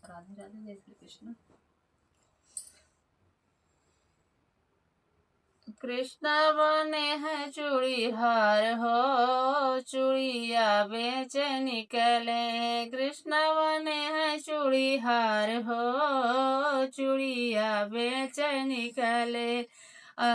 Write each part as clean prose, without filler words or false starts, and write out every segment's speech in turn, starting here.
राधे राधे, जय श्री कृष्ण। कृष्ण बने हैं चूड़ी हार हो, चूड़िया बेच निकले। कृष्ण बने हैं चूड़ी हार हो, चूड़िया बेच निकले।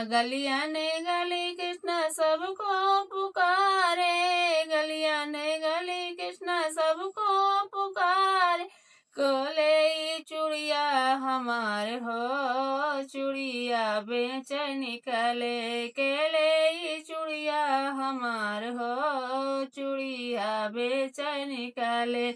गलिया ने गली कृष्ण सबको पुकारे, गलिया ने गली कृष्ण सबको पुकारे। कोले चूड़िया हमार हो, चूड़िया बेच निकले। केले चूड़िया हमार हो, चूड़िया बेच निकले।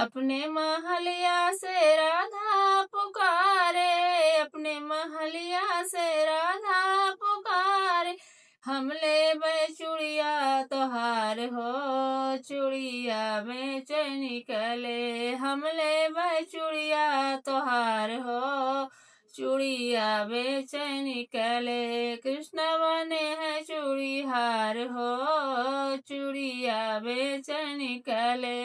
अपने महलिया से राधा पुकारे, अपने महलिया से राधा पुकारे। हमले बै चूड़िया तोहार हो, चूड़िया बेच निकले। हमले बै चूड़िया तोहार हो, चूड़िया बेच निकले। कृष्ण बने हैं चूड़ी हार हो, चूड़िया बेच निकले।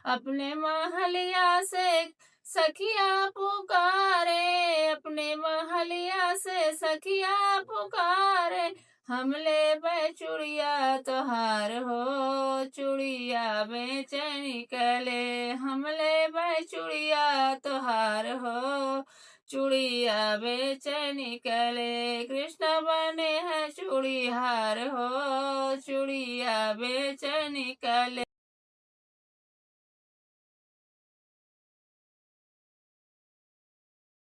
अपने महलिया से सखिया पुकारे, अपने महलिया से सखिया पुकारे। हमले बै चूड़िया तोहार हो, चूड़िया बेच निकले। हमले बै चूड़िया तोहार हो, चूड़िया बेच निकले। कृष्ण बने हैं चूड़ी हार हो, चूड़िया बेच निकले।